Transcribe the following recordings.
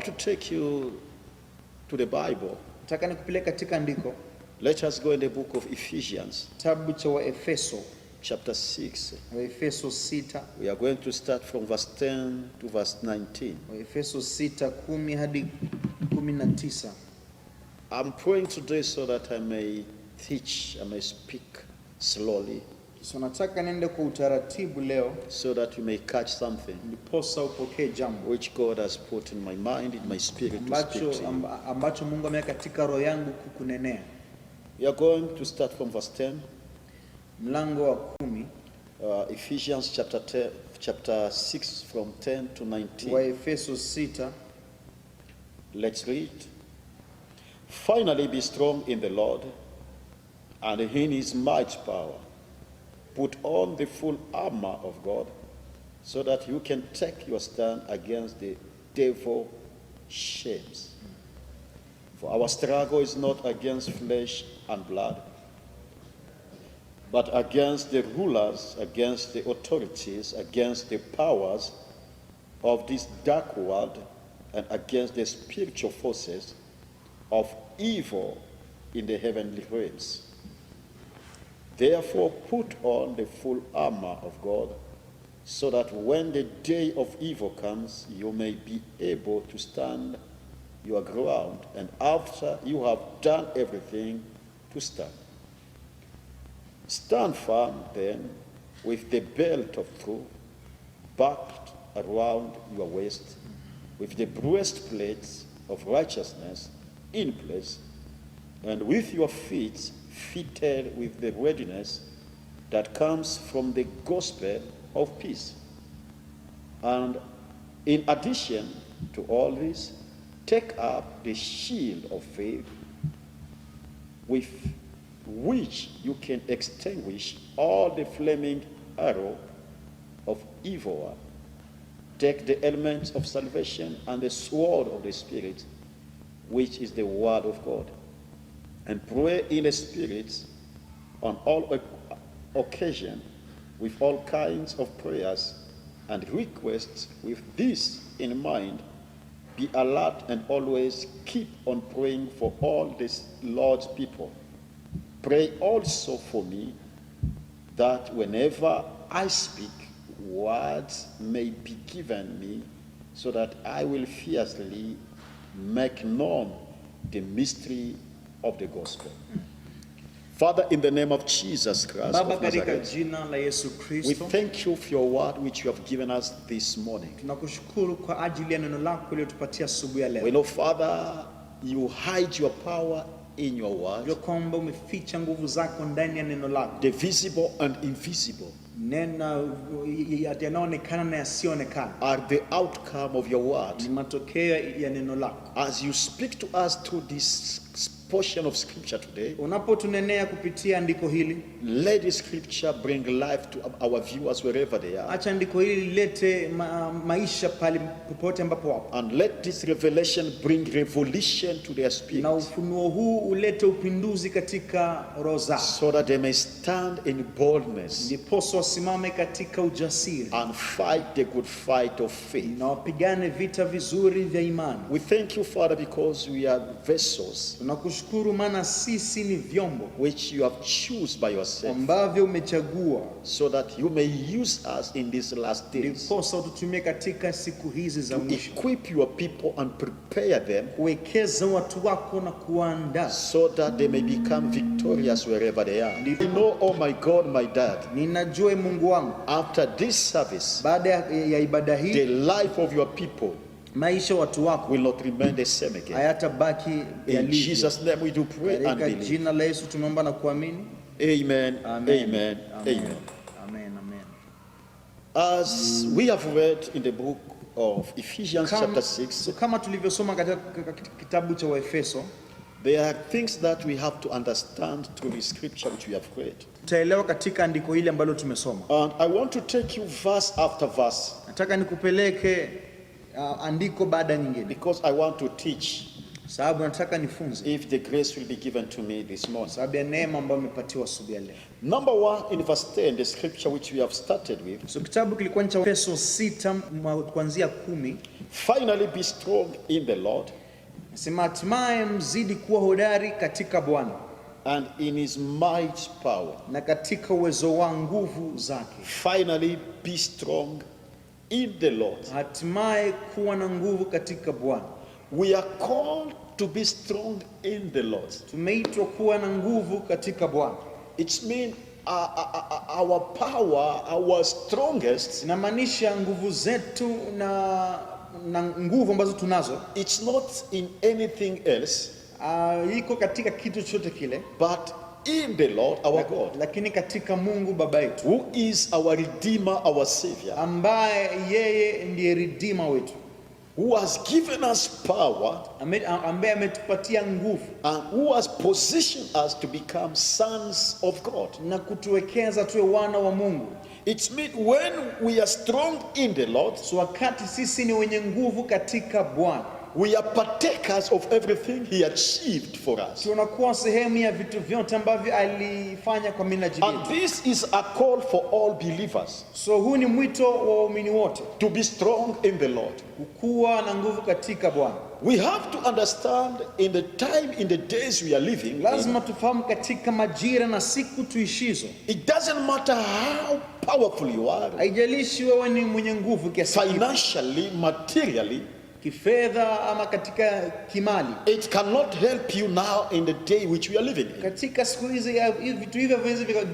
To take you to the Bible. Nataka nikupeleke katika andiko. Let us go in the book of Ephesians. Kitabu cha Waefeso chapter 6. Waefeso 6. We are going to start from verse 10 to verse 19. Waefeso 6:10 hadi 19. I'm praying today so that I may teach, I may speak slowly. So nataka nende kwa utaratibu leo so that you may catch something ndiposa upokee jambo which God has put in my mind, in my spirit to speak to you. Ambacho Mungu ameweka katika roho yangu kukunenea. We are going to start from verse 10. Mlango wa 10. Ephesians chapter 6 from 10 to 19. Waefeso 6. Let's read. Finally be strong in the Lord and in his mighty power. Put on the full armor of God so that you can take your stand against the devil's schemes. For our struggle is not against flesh and blood, but against the rulers, against the authorities, against the powers of this dark world, and against the spiritual forces of evil in the heavenly realms. Therefore, put on the full armor of God, so that when the day of evil comes, you may be able to stand your ground, and after you have done everything, to stand. Stand firm, then, with the belt of truth backed around your waist, with the breastplate of righteousness in place, and with your feet fitted with the readiness that comes from the gospel of peace. And in addition to all this, take up the shield of faith, with which you can extinguish all the flaming arrow of evil one. Take the elements of salvation and the sword of the Spirit, which is the word of God, and pray in the Spirit on all occasion with all kinds of prayers and requests. With this in mind, be alert and always keep on praying for all this Lord's people. Pray also for me, that whenever I speak, words may be given me, so that I will fiercely make known the mystery of the gospel. Father, in the name of Jesus Christ of Nazareth, we thank you for your word which you have given us this morning. We know, Father, you hide your power in your word, the visible and invisible are the outcome of your word. As you speak to us through this portion of scripture today, let the scripture bring life to our viewers wherever they are. And let this revelation bring revolution to their spirit, so that they may stand in boldness and fight the good fight of faith. We thank you, Father, because we are vessels which you have chosen by yourself, so that you may use us in these last days to equip your people and prepare them, so that they may become victorious wherever they are. You know, oh my God, my dad, after this service, the life of your people will not remain the same again. In Jesus' name we do pray and believe. Amen. Amen. Amen. Amen. Amen. As we have read in the book of Ephesians chapter 6, kama tulivyosoma katika kitabu cha Waefeso, There are things that we have to understand through the scripture which we have read. Tutaelewa katika andiko hili ambalo tumesoma. And I want to take you verse after verse. Nataka nikupeleke andiko baada nyingine. Because I want to teach. Sababu nataka nifunze. If the grace will be given to me this morning. Sababu ya neema ambayo nimepatiwa asubuhi ya leo. Number 1 in verse 10, the scripture which we have started with. So kitabu kilikuwa ni cha Efeso 6 kuanzia 10. Finally be strong in the Lord. Nasema hatimaye mzidi kuwa hodari katika Bwana. And in his might power. Na katika uwezo wa nguvu zake. Finally be strong in the Lord. Hatimaye kuwa na nguvu katika Bwana. We are called to be strong in the Lord. Tumeitwa kuwa na nguvu katika Bwana. It means our power, our strongest. Inamaanisha nguvu zetu na nguvu ambazo tunazo. It's not in anything else. Iko katika kitu chochote kile. But in the Lord our God. Lakini katika Mungu Baba yetu. Who is our Redeemer, our Savior. Ambaye yeye ndiye Redeemer wetu. Who has given us power. Ambaye ametupatia nguvu. And who has positioned us to become sons of God. Na kutuwekeza tuwe wana wa Mungu. It means when we are strong in the Lord. So wakati sisi ni wenye nguvu katika Bwana. We are partakers of everything he achieved for us. Tunakuwa sehemu ya vitu vyote ambavyo alifanya kwa minajili yetu. And this is a call for all believers. So huu ni mwito wa waumini wote. To be strong in the Lord. Kuwa na nguvu katika Bwana. We have to understand in the time, in the days we are living. Lazima tufahamu katika majira na siku tuishizo. It doesn't matter how powerful you are. Haijalishi wewe ni mwenye nguvu kiasi gani. Financially, materially. Kifedha ama katika kimali. It cannot help you now in the day which we are living in. Katika siku hizi vitu hivyo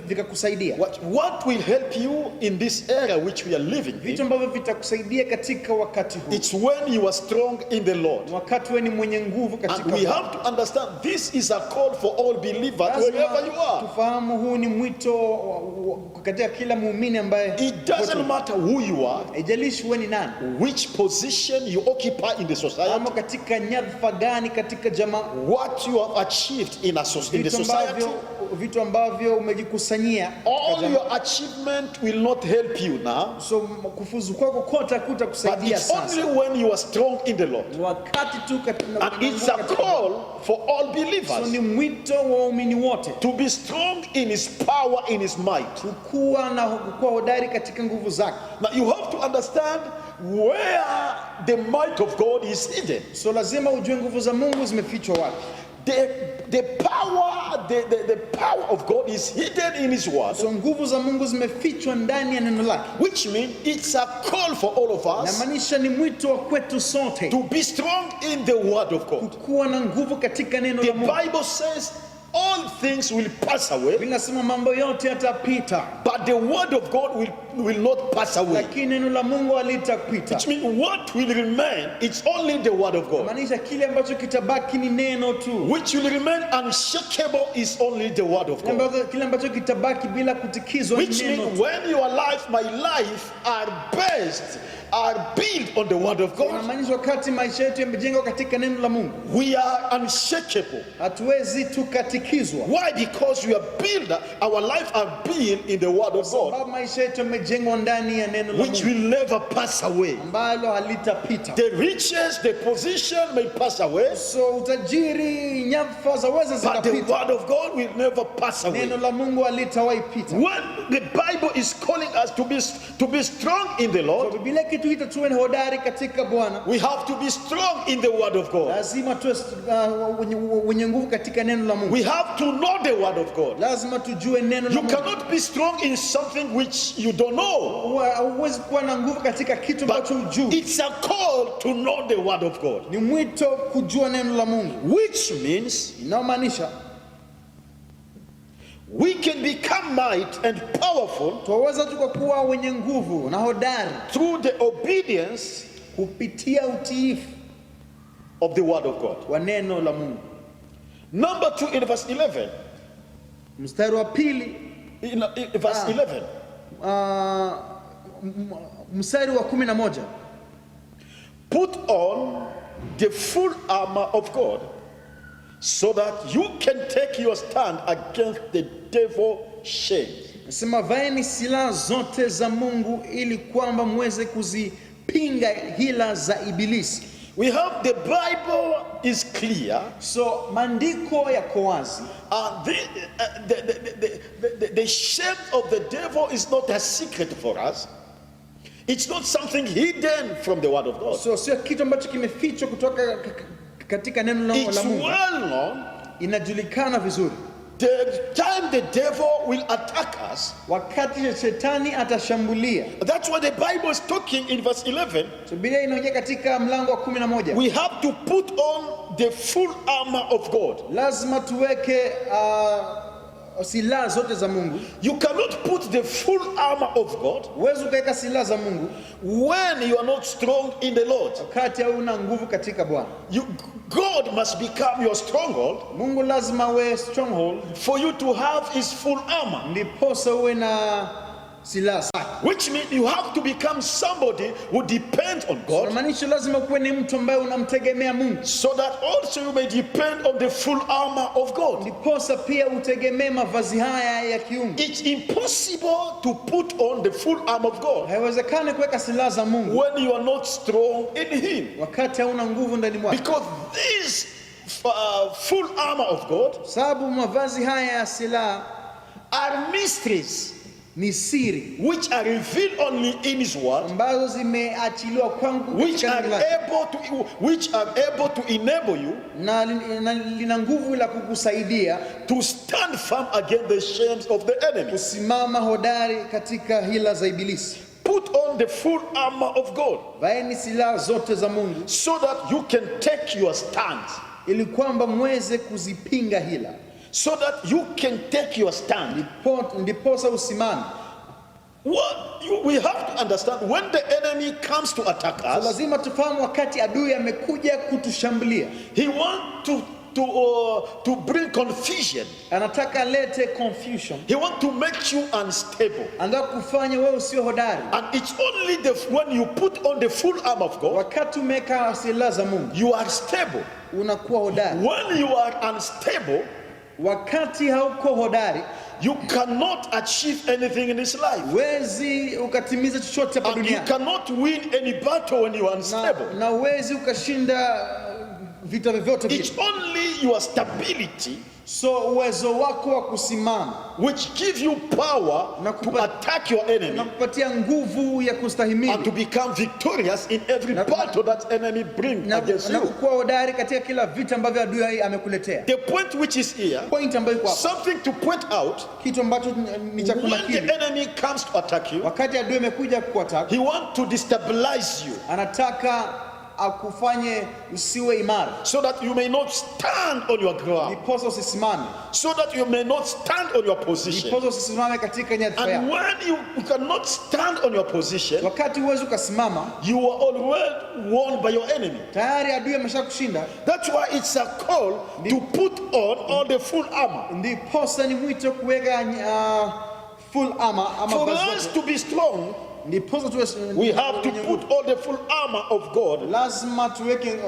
vikakusaidia. What will help you in this era which we are living in? Vitu ambavyo vitakusaidia katika wakati huu. It's when you are strong in the Lord. Wakati wewe ni mwenye nguvu katika Bwana. And we have to understand this is a call for all believers wherever you are. Tufahamu huu ni mwito katika kila muumini ambaye. It doesn't matter who you are. Haijalishi wewe ni nani. Which position you occupy in the society. Ama katika nyadhifa gani katika jamaa. What you have achieved in the society. Vitu ambavyo umejikusanyia. All your achievement will not help you now. So kufuzu kwako kote hakutakusaidia sasa. But it's only when you are strong in the Lord. Wakati tu katika. And it's a call for all believers. So ni mwito wa waumini wote. To be strong in his power, in his might. Kuwa hodari katika nguvu zake. Now you have to understand where the might of God is hidden. So lazima ujue nguvu za Mungu zimefichwa wapi. The power of God is hidden in his word. So nguvu za Mungu zimefichwa ndani ya neno lake. Which means it's a call for all of us. Inamaanisha ni mwito wa kwetu sote. To be strong in the word of God. Kuwa na nguvu katika neno la Mungu. The Bible says all things will pass away. Inasema mambo yote yatapita. But the word of God will not pass away. Lakini neno la Mungu halitapita. Which means what will remain, it's only the word of God. Maanisha kile ambacho kitabaki ni neno tu. Which will remain unshakable is only the word of God. Kile ambacho kitabaki bila kutikizwa ni neno tu. Which means when your life, my life are built on the word of God. Inamaanisha wakati maisha yetu yamejengwa katika neno la Mungu. We are unshakable. Hatuwezi tukatikizwa. Why? Because we are built, our life are built in the word of God. Sababu maisha yetu yamejengwa ndani ya neno la Mungu. Which will never pass away. Ambalo halitapita. The riches, the position may pass away. So utajiri, nyadhifa zaweza zikapita. But the word of God will never pass away. Neno la Mungu halitawahi pita. When the Bible is calling us to be strong in the Lord. So Biblia kituita tuwe hodari katika Bwana. We have to be strong in the word of God. Lazima tuwe wenye nguvu katika neno la Mungu. We have to know the word of God. Lazima tujue neno la You Mungu. cannot be strong in something which you don't know. Huwezi kuwa na nguvu katika kitu ambacho hujui. It's a call to know the word of God. Ni mwito kujua neno la Mungu. Which means inamaanisha we can become might and powerful. Twaweza tukakuwa wenye nguvu na hodari through the obedience kupitia utiifu of the word of God. Wa neno la Mungu. Number 2 in verse 11. Mstari wa pili in verse 11. Mstari wa 11. Put on the full armor of God, so that you can take your stand against the devil's shame. Nasema vaeni silaha zote za Mungu ili kwamba muweze kuzipinga hila za ibilisi. We have the Bible is clear. So maandiko yako wazi. The shame of the devil is not a secret for us. It's not something hidden from the word of God. So sio kitu ambacho kimefichwa kutoka katika neno la Mungu. It's well known. Inajulikana vizuri. The time the devil will attack us, wakati shetani atashambulia. That's what the Bible is talking in verse 11. So Biblia inaongea katika mlango wa 11. We have to put on the full armor of God. Lazima tuweke silaha zote za Mungu. You cannot put the full armor of God huwezi kuweka silaha za Mungu when you are not strong in the Lord. wakati hauna nguvu katika Bwana. God must become your stronghold. Mungu lazima awe stronghold for you to have his full armor. Ndiposa uwe na silaha zake. Which means you have to become somebody who depends on God. Inamaanisha lazima kuwe ni mtu ambaye unamtegemea Mungu. So that also you may depend on the full armor of God. Ndiposa pia utegemee mavazi haya ya kiungu. It's impossible to put on the full armor of God. Haiwezekani kuweka silaha za Mungu when you are not strong in him. wakati hauna nguvu ndani mwako. Because this full armor of God, sababu mavazi haya ya silaha are mysteries ni siri which are revealed only in his word, ambazo zimeachiliwa kwangu which are able to enable you na lina nguvu la kukusaidia to stand firm against the shames of the enemy. kusimama hodari katika hila za ibilisi. Put on the full armor of God, vaeni silaha zote za Mungu, so that you can take your stand, ili kwamba muweze kuzipinga hila, so that you can take your stand. Ndiposa usimame. We have to understand when the enemy comes to attack us. So lazima tufahamu wakati adui amekuja kutushambulia. He wants to bring confusion. Anataka lete confusion. He wants to make you unstable. Anataka kufanya wewe usio hodari. And it's only when you put on the full armor of God, wakati umeka silaha za Mungu, you are stable. Unakuwa hodari. When you are unstable, wakati hauko hodari, you cannot achieve anything in this life. Wezi ukatimiza chochote hapa duniani. You cannot win any battle when you are unstable. Na wezi ukashinda vita vyovyote vile. It's only your stability, so uwezo wako wa kusimama, which gives you power to attack your enemy, na kupatia nguvu ya kustahimili, and to become victorious in every battle that enemy brings against you. Na kuwa hodari katika kila vita ambavyo adui amekuletea. The point which is here, point ambayo iko hapa, something to point out, kitu ambacho ni cha kunakili. When the enemy comes to attack you, wakati adui amekuja kuattack, he wants to destabilize you. Anataka akufanye usiwe imara, so that you may not stand on your ground, ndiposa usisimame, so that you may not stand on your position. ndiposa usisimame katika nyadhifa yako. And when you cannot stand on your position, wakati huwezi ukasimama, you are already won by your enemy. tayari adui ameshakushinda. That's why it's a call to put on all the full armor. Ndiposa ni mwito kuweka full armor ama for us to be strong, we have to put all the full armor of God, lazima tuweke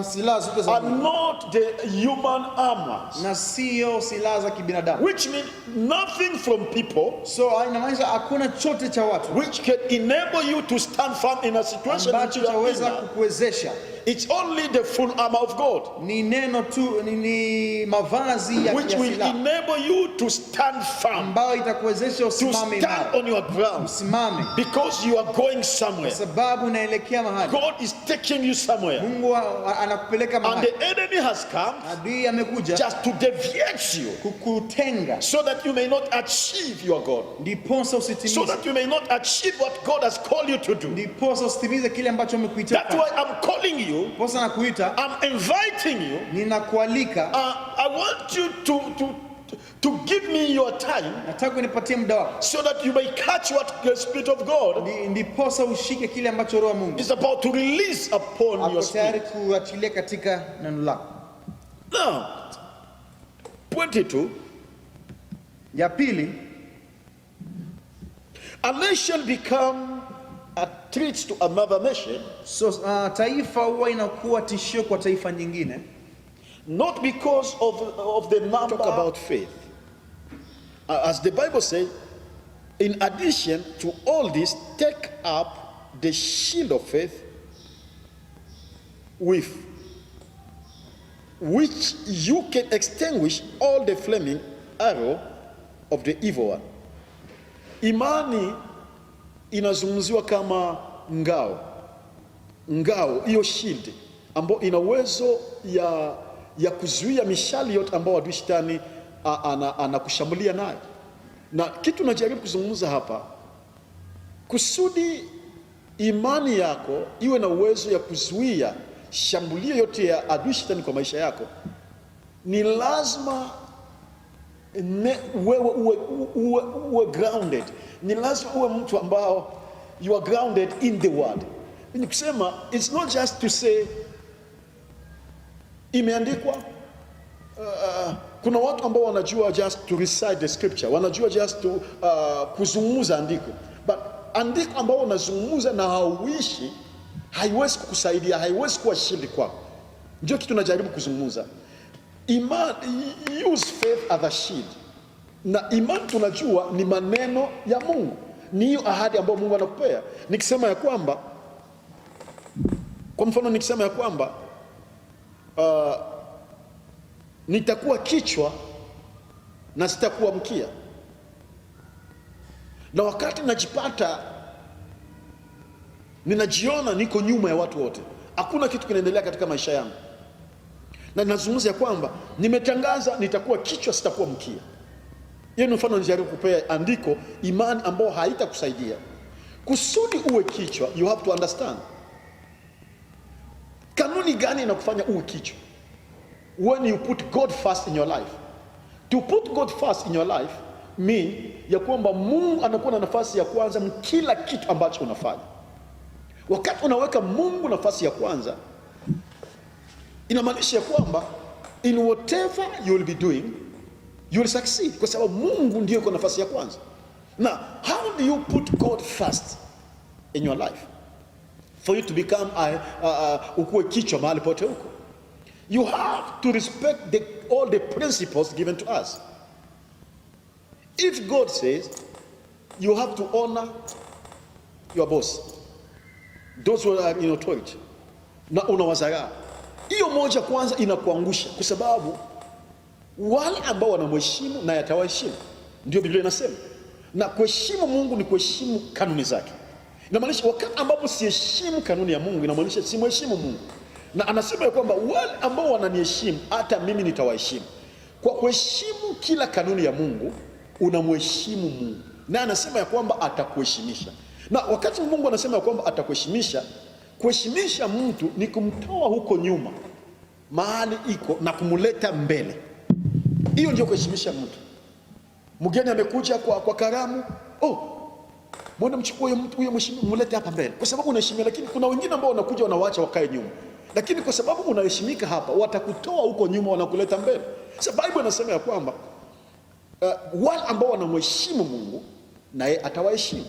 silaha zote za Mungu, and not the human armors, na sio silaha za kibinadamu, which means nothing from people, so inamaanisha hakuna chote cha watu which can enable you to stand firm in a situation which you are in. Kukuwezesha. It's only the full armor of God, ni neno tu, ni mavazi ya which will enable you to stand firm, ambayo itakuwezesha usimame imara, to stand on your ground, usimame, because you are going somewhere. sababu unaelekea mahali. God is taking you somewhere. Mungu anakupeleka mahali. And the enemy has come adui amekuja just to deviate you, kukutenga, so that you may not achieve your God, ndiposa usitimize, so that you may not achieve what God has called you to do. ndiposa usitimize kile ambacho amekuita. That's why I'm calling you, ndiposa nakuita, I'm inviting you, ninakualika. I want you to give me your time, nataka unipatie muda wako, so that you may catch what the Spirit of God ndiposa ushike kile ambacho Roho wa Mungu is about to release upon your tayari spirit. kuachilia katika neno lako. Now, 22. ya pili, a nation become a threat to another nation, so taifa huwa inakuwa tishio kwa taifa nyingine, Not because of the number. Talk about faith. As the Bible says, in addition to all this, take up the shield of faith, with which you can extinguish all the flaming arrow of the evil one. Imani inazungumziwa kama ngao, hiyo shield ambayo ina uwezo ya kuzuia mishali yote ambayo adui shetani anakushambulia nayo. Na kitu najaribu kuzungumza hapa, kusudi imani yako iwe na uwezo ya kuzuia shambulio yote ya adui shetani kwa maisha yako, ni lazima uwe grounded. Ni lazima uwe mtu ambao you are grounded in the word. Ni kusema, it's not just to say imeandikwa. Kuna watu ambao wanajua just to recite the scripture, wanajua just to kuzungumza andiko, but andiko ambao unazungumza na hauishi haiwezi kukusaidia, haiwezi kuwa shield kwako. Ndio kitu najaribu kuzungumza. Use faith as a shield. Na imani tunajua ni maneno ya Mungu, ni hiyo ahadi ambayo Mungu anakupea. Nikisema ya kwamba, kwa mfano nikisema ya kwamba nitakuwa kichwa na sitakuwa mkia, na wakati najipata ninajiona niko nyuma ya watu wote, hakuna kitu kinaendelea katika maisha yangu, na ninazungumza ya kwamba nimetangaza nitakuwa kichwa sitakuwa mkia. Hiyo ni mfano nijaribu kupea andiko, imani ambayo haitakusaidia. Kusudi uwe kichwa, you have to understand kanuni gani inakufanya uwe kichwa. When you put God first in your life. To put God first in your life mean ya kwamba Mungu anakuwa na nafasi ya kwanza kila kitu ambacho unafanya. Wakati unaweka Mungu nafasi ya kwanza, inamaanisha ya kwamba in whatever you will be doing, you will succeed, kwa sababu Mungu ndiye yuko nafasi ya kwanza. Now, how do you put God first in your life for you to become ukuwe kichwa mahali pote huko? You have to respect all the principles given to us. If God says you have to honor your boss, those who are in authority, na unawazara, hiyo moja kwanza inakuangusha, kwa sababu wale ambao wanamheshimu na yatawaheshimu. Ndio Biblia inasema. Na kuheshimu Mungu ni kuheshimu kanuni zake. Inamaanisha wakati ambapo siheshimu kanuni ya Mungu, inamaanisha simheshimu Mungu. Na anasema ya kwamba wale ambao wananiheshimu hata mimi nitawaheshimu. Kwa kuheshimu kila kanuni ya Mungu, unamheshimu Mungu. Na anasema ya kwamba atakuheshimisha. Na wakati Mungu anasema ya kwamba atakuheshimisha, kuheshimisha mtu ni kumtoa huko nyuma mahali iko na kumuleta mbele. Hiyo ndio kuheshimisha mtu. Mgeni amekuja kwa karamu, mbona mchukue mtu huyo mlete hapa mbele, kwa sababu unaheshimia. Lakini kuna wengine ambao wanakuja wanawaacha wakae nyuma, lakini kwa sababu unaheshimika hapa, watakutoa huko nyuma wanakuleta mbele. Sasa Biblia inasema ya kwamba wale ambao wanamheshimu Mungu naye atawaheshimu.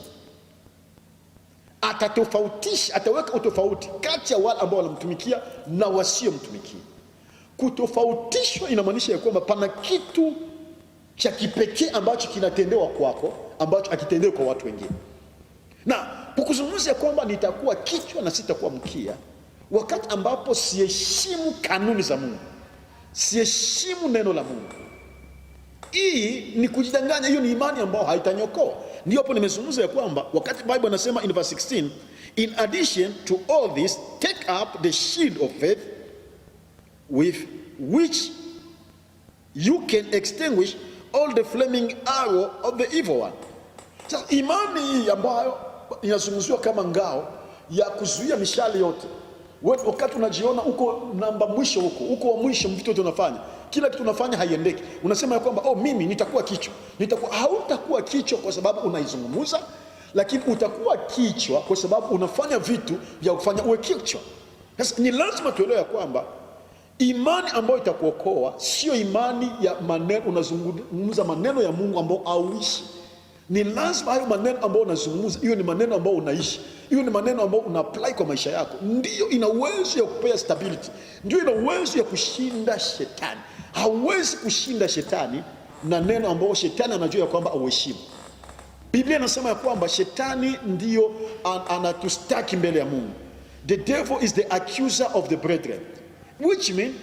Atatofautisha, ataweka utofauti kati ya wale ambao wanamtumikia na wasiomtumikia. Kutofautishwa inamaanisha ya kwamba pana kitu cha kipekee ambacho kinatendewa kwako ambacho hakitendewi kwa watu wengine. Na kukuzungumzia kwamba nitakuwa kichwa na sitakuwa mkia, wakati ambapo siheshimu kanuni za Mungu, siheshimu neno la Mungu, hii ni kujidanganya. Hiyo ni imani ambayo haitanyokoa. Ndio hapo nimezungumza ya kwamba wakati Bible inasema in verse 16, in addition to all this, take up the shield of faith, with which you can extinguish all the flaming arrow of the evil one. Sasa imani hii ambayo inazungumziwa kama ngao ya kuzuia mishale yote, wakati unajiona uko namba mwisho, uko wa mwisho, vitu tunafanya, kila kitu unafanya haiendeki, unasema ya kwamba mimi nitakuwa kichwa. Hautakuwa kichwa kwa sababu unaizungumza, lakini utakuwa kichwa kwa sababu unafanya vitu vya kufanya uwe kichwa. Sasa ni lazima tuelewe ya kwamba imani ambayo itakuokoa sio imani ya maneno, unazungumza maneno ya Mungu ambao auishi. Ni lazima hayo maneno ambayo unazungumza, hiyo ni maneno ambayo unaishi, hiyo ni maneno ambayo una apply kwa maisha yako, ndio ina uwezo ya kupea stability, ndio ina uwezo ya kushinda shetani. Hauwezi kushinda shetani na neno ambao shetani anajua ya kwamba auheshimu. Biblia inasema ya kwamba shetani ndio anatustaki mbele ya Mungu. The devil is the accuser of the brethren, which mean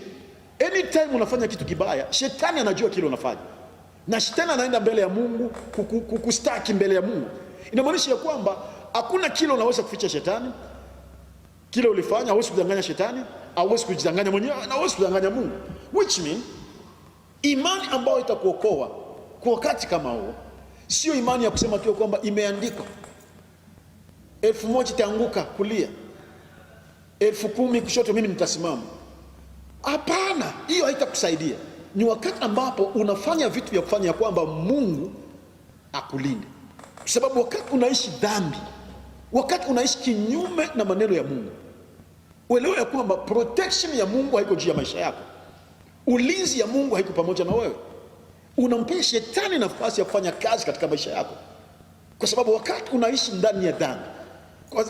anytime unafanya kitu kibaya, shetani anajua kile unafanya, na shetani anaenda mbele ya Mungu kukustaki mbele ya Mungu. Inamaanisha ya kwamba hakuna kile unaweza kuficha shetani. Kile ulifanya hauwezi kudanganya shetani, hauwezi kujidanganya mwenyewe, na hauwezi kudanganya Mungu. Which mean imani ambayo itakuokoa kwa wakati kama huo sio imani ya kusema tu kwamba imeandikwa 1000 itaanguka kulia, 10,000 kushoto, mimi nitasimama. Hapana, hiyo haitakusaidia. Ni wakati ambapo unafanya vitu vya kufanya ya kwamba Mungu akulinde, kwa sababu wakati unaishi dhambi, wakati unaishi kinyume na maneno ya Mungu, uelewe ya kwamba protection ya Mungu haiko juu ya maisha yako, ulinzi ya Mungu haiko pamoja na wewe. Unampea shetani nafasi ya kufanya kazi katika maisha yako, kwa sababu wakati unaishi ndani ya dhambi,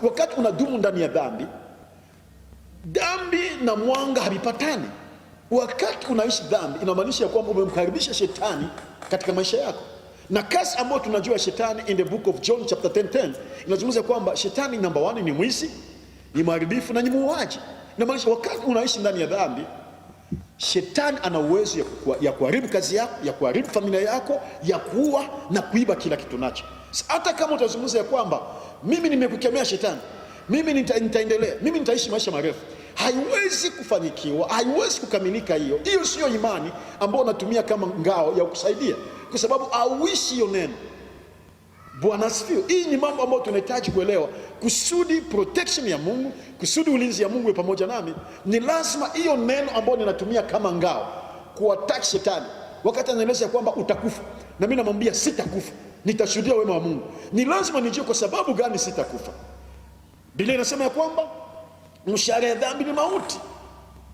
wakati unadumu ndani ya dhambi, dhambi na mwanga havipatani. Wakati unaishi dhambi, inamaanisha kwamba umemkaribisha shetani katika maisha yako. Na kazi ambayo tunajua shetani in the book of John chapter 10 inazungumza kwamba shetani number 1 ni mwizi, ni mharibifu na ni muuaji. Inamaanisha wakati unaishi ndani ya dhambi, shetani ana uwezo ya kuharibu kazi yako, ya kuharibu familia yako, ya kuua na kuiba kila kitu nacho. Hata kama utazungumza ya kwamba mimi nimekukemea shetani, mimi nitaendelea, mimi nitaishi maisha marefu, haiwezi kufanikiwa, haiwezi kukamilika. Hiyo sio imani ambayo unatumia kama ngao ya kusaidia, kwa sababu hauishi hiyo neno. Bwana asifiwe. Hii ni mambo ambayo tunahitaji kuelewa. Kusudi protection ya Mungu, kusudi ulinzi ya Mungu iwe pamoja nami, ni lazima hiyo neno ambayo ninatumia kama ngao kuattack shetani. Wakati anaeleza kwamba utakufa, na mimi namwambia sitakufa, nitashuhudia wema wa Mungu, ni lazima nijue kwa sababu gani sitakufa. Biblia inasema ya kwamba mshahara ya dhambi ni mauti.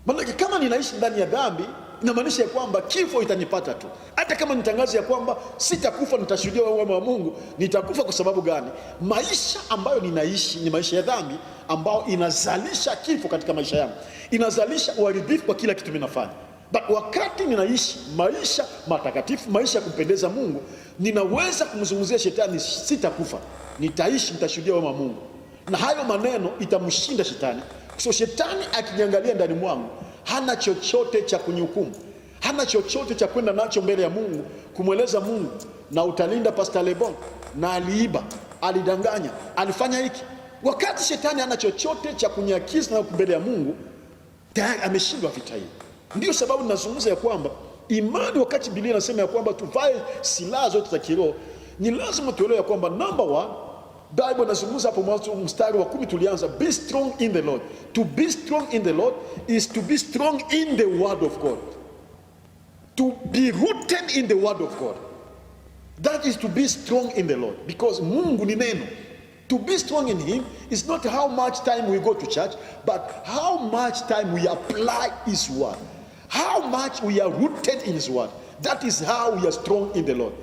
Maana kama ninaishi ndani ya dhambi, inamaanisha ya kwamba kifo itanipata tu. Hata kama nitangaza ya kwamba sitakufa, nitashuhudia wema wa Mungu, nitakufa. Kwa sababu gani? Maisha ambayo ninaishi ni maisha ya dhambi, ambayo inazalisha kifo katika maisha yangu, inazalisha uharibifu kwa kila kitu ninafanya. But wakati ninaishi maisha matakatifu, maisha ya kumpendeza Mungu, ninaweza kumzungumzia shetani, sitakufa, nitaishi, nitashuhudia wema wa Mungu. Na hayo maneno itamshinda shetani. So shetani akiniangalia ndani mwangu, hana chochote cha kunihukumu, hana chochote cha kwenda nacho mbele ya Mungu kumweleza Mungu, na utalinda Pastor Lebon, na aliiba, alidanganya, alifanya hiki. Wakati shetani hana chochote cha kunyakiza na mbele ya Mungu, tayari ameshindwa vita hii. Ndio sababu ninazungumza ya kwamba imani, wakati Biblia inasema ya kwamba tuvae silaha zote za kiroho, ni lazima tuelewe ya kwamba number 1, Bible inazungumza hapo mwanzo mstari wa 10 tulianza, be strong in the Lord. To be strong in the Lord is to be strong in the word of God. To be rooted in the word of God. That is to be strong in the Lord, because Mungu ni neno. To be strong in him is not how much time we go to church, but how much time we apply his word. How much we are rooted in his word. That is how we are strong in the Lord.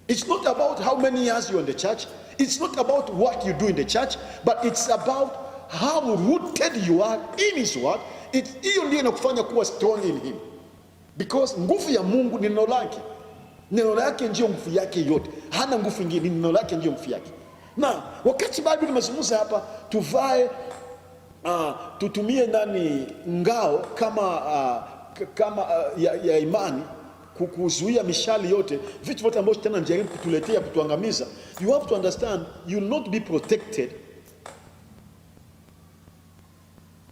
It's not about how many years you're in the church. It's not about what you do in the church, but it's about how rooted you are in his word. Hiyo ndio inakufanya kuwa strong in him, because nguvu ya Mungu ni neno lake. Neno lake ndio nguvu yake yote, hana nguvu nyingine, neno lake ndio nguvu yake. Na wakati Biblia inazungumza hapa tuvae, tutumie ndani ngao kama ya imani kuzuia mishali yote, vitu vyote ambavyo tena anajaribu kutuletea kutuangamiza. You have to understand, you will not be protected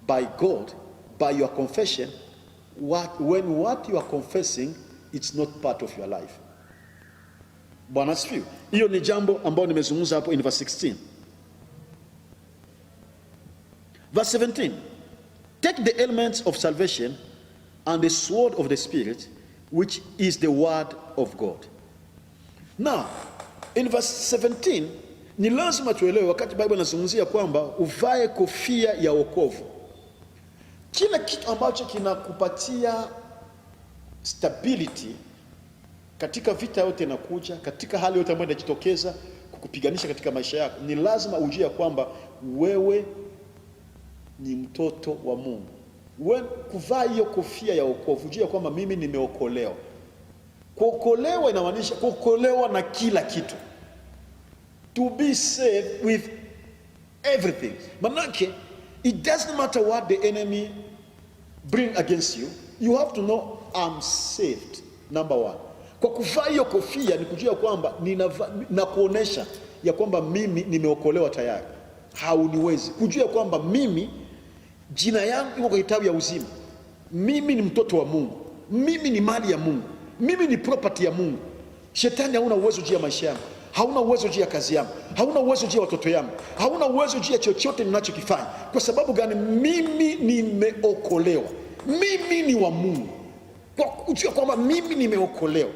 by God by your confession when what you are confessing it's not part of your life. Bwana asifiwe. Hiyo ni jambo ambalo nimezungumza hapo in verse 16. Verse 17, take the elements of salvation and the sword of the Spirit, which is the word of God. Now, in verse 17, ni lazima tuelewe wakati Bible inazungumzia kwamba uvae kofia ya wokovu. Kila kitu ambacho kinakupatia stability katika vita yote inakuja, katika hali yote ambayo inajitokeza kukupiganisha katika maisha yako, ni lazima ujue ya kwamba wewe ni mtoto wa Mungu. Wewe kuvaa hiyo kofia ya wokovu, ujue ya kwamba mimi nimeokolewa. Kuokolewa inamaanisha kuokolewa na kila kitu. To be saved with everything. Manake, it doesn't matter what the enemy bring against you, you have to know I'm saved. Number one. Kwa kuvaa hiyo kofia ni kujua kwamba na kuonesha ya kwamba mimi nimeokolewa tayari. Hauniwezi. Kujua kwamba mimi jina yangu iko kwa kitabu ya uzima. Mimi ni mtoto wa Mungu. Mimi ni mali ya Mungu. Mimi ni property ya Mungu. Shetani hauna uwezo juu ya maisha yangu. Hauna uwezo juu ya kazi yangu. Hauna uwezo juu ya watoto yangu. Hauna uwezo juu ya chochote ninachokifanya. Kwa sababu gani? Mimi nimeokolewa. Mimi ni wa Mungu. Kwa kujua kwamba mimi nimeokolewa.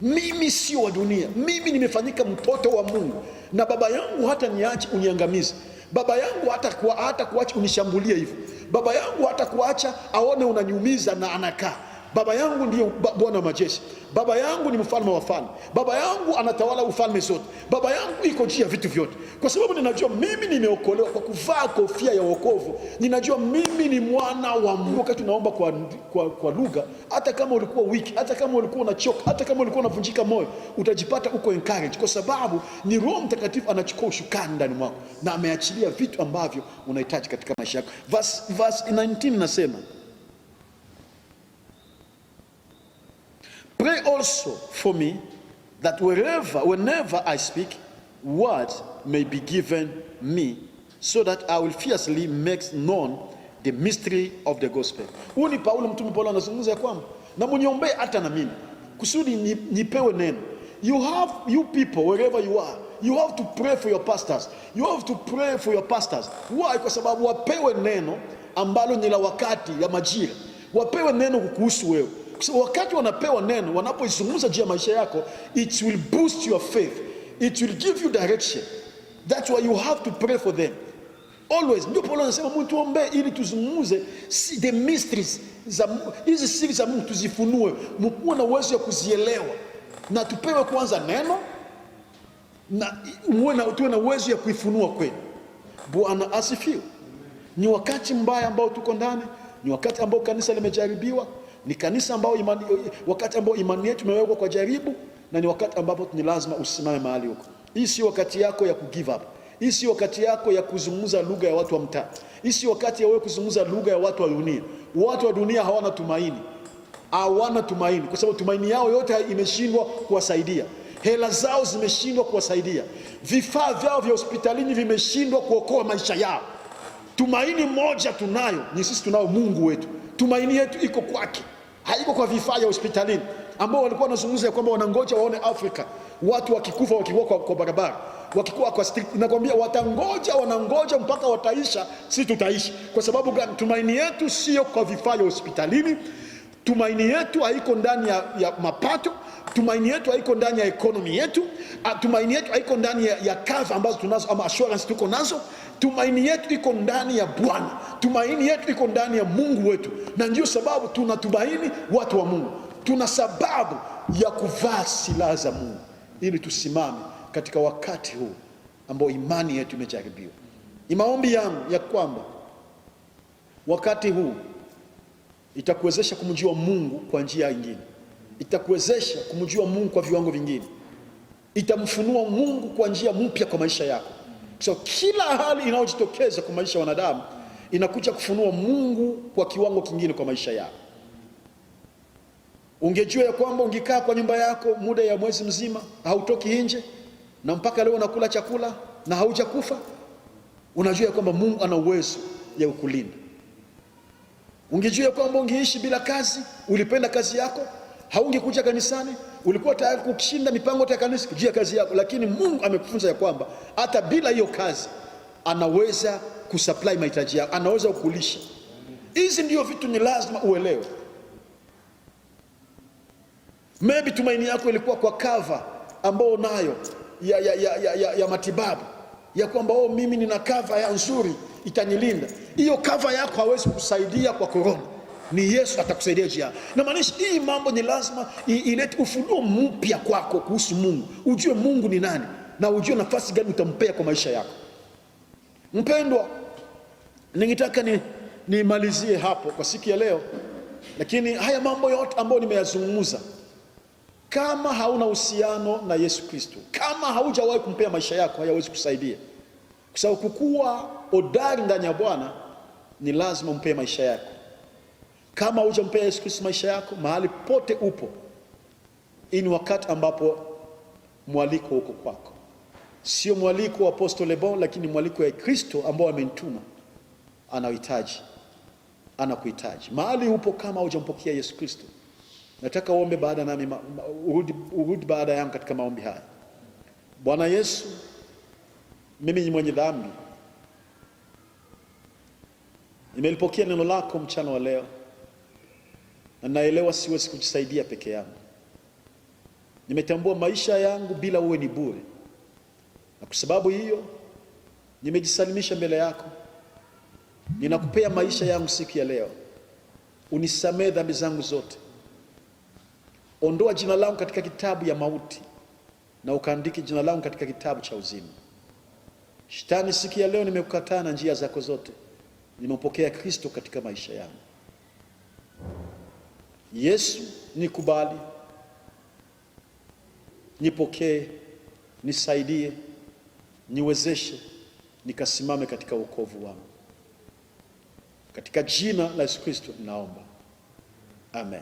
Mimi sio wa dunia. Mimi nimefanyika mtoto wa Mungu. Na baba yangu hata niache uniangamize. Baba yangu hata kuacha unishambulie hivyo. Baba yangu hata kuacha aone unaniumiza na anakaa. Baba yangu ndiyo Bwana wa majeshi. Baba yangu ni mfalme wa wafalme. Baba yangu anatawala ufalme zote. Baba yangu iko juu ya vitu vyote. Kwa sababu ninajua mimi nimeokolewa kwa kuvaa kofia ya wokovu. Ninajua mimi ni mwana wa Mungu. Wakati tunaomba kwa lugha, hata kama ulikuwa weak, hata kama ulikuwa unachoka, hata kama ulikuwa unavunjika moyo, utajipata uko encouraged kwa sababu ni Roho Mtakatifu anachukua ushukani ndani mwako na ameachilia vitu ambavyo unahitaji katika maisha yako. Verse 19 nasema, pray also for me that whenever I speak, words may be given me, so that I will fiercely make known the mystery of the gospel. Huyu ni Paulo, mtume Paulo anazungumza kwamba na mniombee hata na mimi kusudi nipewe neno. You people wherever you are, you have to pray for your pastors. You have to pray for your pastors. Why? Kwa sababu wapewe neno ambalo ni la wakati ya majira. Wapewe neno kukuhusu wewe. So wakati wanapewa neno, wanapoizungumza juu ya maisha yako, it will boost your faith. It will give you direction. That's why you have to pray for them. Always. Ndio Paulo anasema mtuombee ili tuzungumze the mysteries za hizi siri za Mungu, tuzifunue, mkuwe na uwezo wa kuzielewa. Na tupewe kwanza neno na tuwe na uwezo ya kuifunua kweli. Bwana asifiwe. Ni wakati mbaya ambao tuko ndani, ni wakati ambao kanisa limejaribiwa. Ni kanisa ambao wakati ambao imani yetu imewekwa kwa jaribu, na ni wakati ambapo ni lazima usimame mahali huko. Hii si wakati yako ya kugive up. Hii si wakati yako ya kuzungumza lugha ya watu wa mtaa. Hii si wakati ya wewe kuzungumza lugha ya watu wa dunia. Watu wa dunia hawana tumaini. Hawana tumaini kwa sababu tumaini yao yote imeshindwa kuwasaidia. Hela zao zimeshindwa kuwasaidia. Vifaa vyao vya hospitalini vimeshindwa kuokoa maisha yao. Tumaini moja tunayo, ni sisi tunao Mungu wetu. Tumaini yetu iko kwake. Haiko kwa vifaa vya hospitalini ambao walikuwa wanazungumza kwamba wanangoja waone Afrika watu wakikufa wakiwa kwa barabara, wakikuwa kwa street. Nakwambia wanangoja mpaka wataisha, si tutaishi. Kwa sababu tumaini yetu sio kwa vifaa vya hospitalini. Tumaini yetu haiko ndani ya mapato. Tumaini yetu haiko ndani ya economy yetu. Tumaini yetu haiko ndani ya cover ambazo tunazo ama assurance tuko nazo. Tumaini yetu iko ndani ya Bwana. Tumaini yetu iko ndani ya Mungu wetu. Na ndio sababu tunatumaini watu wa Mungu. Tuna sababu ya kuvaa silaha za Mungu ili tusimame katika wakati huu ambao imani yetu imejaribiwa. Ni maombi yangu ya kwamba wakati huu itakuwezesha kumjua Mungu kwa njia nyingine. Itakuwezesha kumjua Mungu kwa viwango vingine. Itamfunua Mungu kwa njia mpya kwa maisha yako. So kila hali inayojitokeza kwa maisha ya wanadamu inakuja kufunua Mungu kwa kiwango kingine kwa maisha yako. Ungejua ya kwamba ungekaa kwa nyumba yako muda ya mwezi mzima, hautoki nje, na mpaka leo unakula chakula na haujakufa, unajua ya kwamba Mungu ana uwezo ya kukulinda. Ungejua ya kwamba ungeishi bila kazi, ulipenda kazi yako, haungekuja kanisani, ulikuwa tayari kushinda mipango ya kanisa juu ya kazi yako, lakini Mungu amekufunza ya kwamba hata bila hiyo kazi anaweza kusupply mahitaji yako, anaweza kukulisha. Hizi ndio vitu ni lazima uelewe. Maybe tumaini yako ilikuwa kwa cover ambao nayo ya matibabu, ya kwamba mimi nina cover ya nzuri itanilinda. Hiyo cover yako hawezi kusaidia kwa corona. ni Yesu atakusaidia njia. Na maanisha hii mambo ni lazima ilete ufunuo mpya kwako kuhusu Mungu. Ujue Mungu ni nani na ujue nafasi gani utampea kwa maisha yako. Mpendwa, ningetaka nimalizie hapo kwa siku ya leo, lakini haya mambo yote ambayo nimeyazungumza, kama hauna uhusiano na Yesu Kristo, kama haujawahi kumpea maisha yako, hayawezi kusaidia. Kwa sababu kukua hodari ndani ya Bwana ni lazima umpee maisha yako. Kama hujampea Yesu Kristo maisha yako, mahali pote upo, hii ni wakati ambapo mwaliko uko kwako. Sio mwaliko wa Apostle Lebon, lakini mwaliko ya Kristo ambao amenituma. Anahitaji, anakuhitaji. Mahali upo kama hujampokea Yesu Kristo, nataka uombe baada nami, urudi baada yangu katika maombi haya. Bwana Yesu, mimi ni mwenye dhambi. Nimelipokea neno lako mchana wa leo, na naelewa siwezi kujisaidia peke yangu. Nimetambua maisha yangu bila wewe ni bure, na kwa sababu hiyo nimejisalimisha mbele yako. Ninakupea maisha yangu siku ya leo. Unisamehe dhambi zangu zote. Ondoa jina langu katika kitabu ya mauti na ukaandike jina langu katika kitabu cha uzima. Shetani, siku ya leo nimekukataa na njia zako zote. Nimempokea Kristo katika maisha yangu. Yesu, nikubali, nipokee, nisaidie, niwezeshe nikasimame katika wokovu wangu. Katika jina la Yesu Kristo naomba, amen.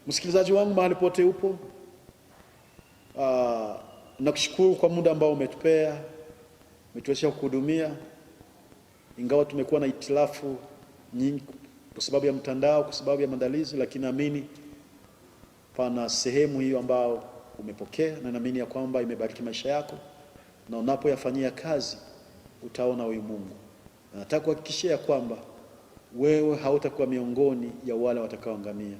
Msikilizaji wangu mahali pote upo, nakushukuru kwa muda ambao umetuwezesha kuhudumia, ingawa tumekuwa na itilafu nyingi kwa sababu ya mtandao, kwa sababu ya maandalizi, lakini naamini pana sehemu hiyo ambao umepokea, na naamini ya kwamba imebariki maisha yako, na unapoyafanyia kazi utaona huyu Mungu. Na nataka kuhakikishia kwamba wewe hautakuwa miongoni ya wale watakaoangamia,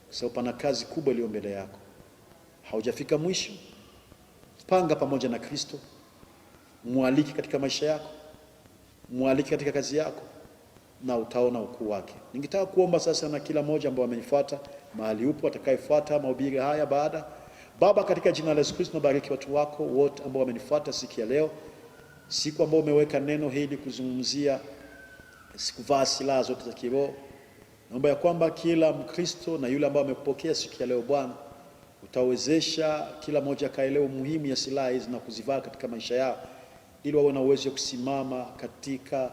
kwa sababu pana kazi kubwa iliyo mbele yako. Haujafika mwisho. Panga pamoja na Kristo, mualike katika maisha yako, mualike katika kazi yako, na utaona ukuu wake. Ningetaka kuomba sasa na kila mmoja ambao amenifuata mahali upo, atakayefuata mahubiri haya baada. Baba, katika jina la Yesu Kristo, nabariki watu wako wote ambao wamenifuata siku ya leo, siku ambao umeweka neno hili kuzungumzia sikuvaa silaha zote za kiroho. Naomba ya kwamba kila Mkristo na yule ambaye amepokea siku ya leo, Bwana, utawezesha kila mmoja akaelewa umuhimu ya silaha hizi na kuzivaa katika maisha yao, ili wawe na uwezo wa kusimama katika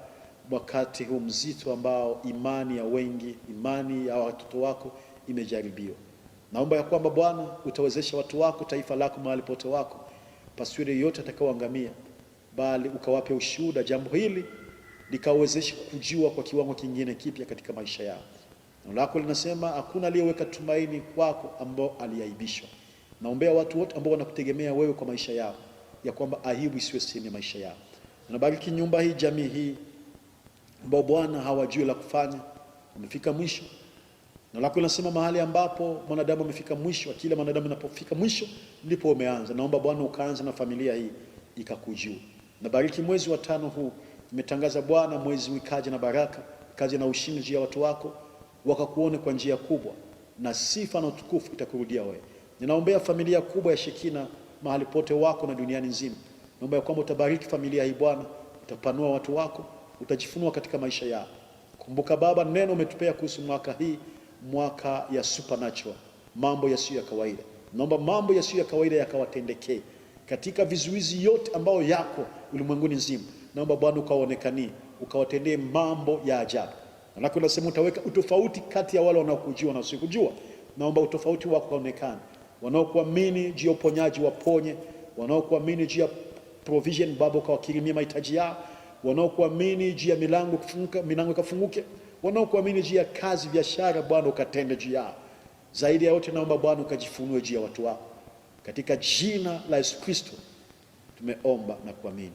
wakati huu mzito ambao imani ya wengi, imani ya watoto wako imejaribiwa. Naomba ya kwamba Bwana utawezesha watu wako, taifa lako, mahali pote wako, pasiwe yote atakaoangamia, bali ukawape ushuhuda jambo hili likawezesha kujua kwa kiwango kingine kipya katika maisha yao. Neno lako linasema hakuna aliyeweka tumaini kwako ambao aliaibishwa. Naombea watu wote ambao wanakutegemea wewe kwa maisha yao, ya kwamba aibu isiwe sehemu ya maisha yao. Nabariki nyumba hii, jamii hii ambao Bwana hawajui la kufanya, wamefika mwisho. Neno lako linasema mahali ambapo mwanadamu amefika mwisho, kila mwanadamu anapofika mwisho ndipo umeanza. Naomba Bwana ukaanza na familia hii ikakujua. Nabariki mwezi wa 5 huu. Nimetangaza Bwana mwezi wikaje na baraka, kaje na ushindi juu ya watu wako, wakakuone kwa njia kubwa, na sifa na utukufu itakurudia wewe. Ninaombea familia kubwa ya Shekina mahali pote wako na duniani nzima. Naomba ya kwamba utabariki familia hii Bwana, utapanua watu wako, utajifunua katika maisha yao. Kumbuka Baba, neno umetupea kuhusu mwaka hii, mwaka ya supernatural, mambo yasiyo ya kawaida. Naomba mambo yasiyo ya kawaida yakawatendekee katika vizuizi yote ambao yako ulimwenguni nzima. Naomba Bwana ukaonekanie, ukawatendee mambo ya ajabu. Na unasema utaweka utofauti kati ya wale wanaokujua na usikujua. Naomba utofauti wako kaonekane. Wanaokuamini juu ya uponyaji waponye, wanaokuamini juu ya provision Baba ukawakirimia mahitaji yao, wanaokuamini juu ya milango kufunguka, milango ikafunguke, wanaokuamini juu ya kazi, biashara Bwana ukatende juu yao. Zaidi ya yote naomba Bwana ukajifunue juu ya watu wako. Katika jina la Yesu Kristo tumeomba na kuamini.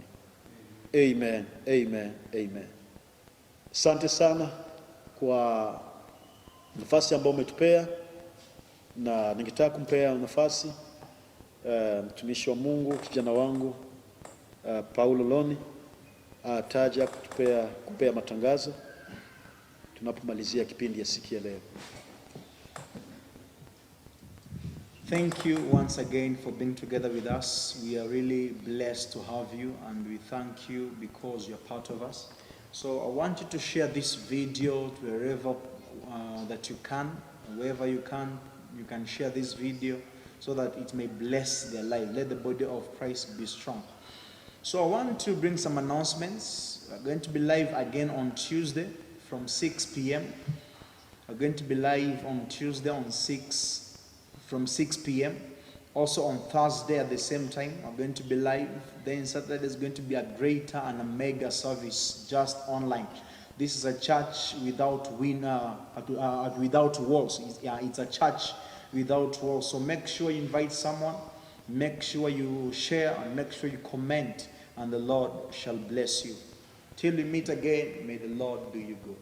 Amen, amen, amen. Asante sana kwa nafasi ambayo umetupea, na ningetaka kumpea nafasi mtumishi wa Mungu, kijana wangu Paulo Loni ataja kupea matangazo. tunapomalizia kipindi ya siku ya leo. Thank you once again for being together with us. We are really blessed to have you, and we thank you because you're part of us. So I want you to share this video to wherever that you can, wherever you can share this video so that it may bless their life. Let the body of Christ be strong. So I want to bring some announcements. We're going to be live again on Tuesday from 6 p.m. We're going to be live on Tuesday from 6 p.m. Also on Thursday at the same time, we're going to be live. Then Saturday is going to be a greater and a mega service just online. This is a church without without walls. It's a church without walls. So make sure you invite someone, make sure you share, and make sure you comment, and the Lord shall bless you. Till we meet again, may the Lord do you good.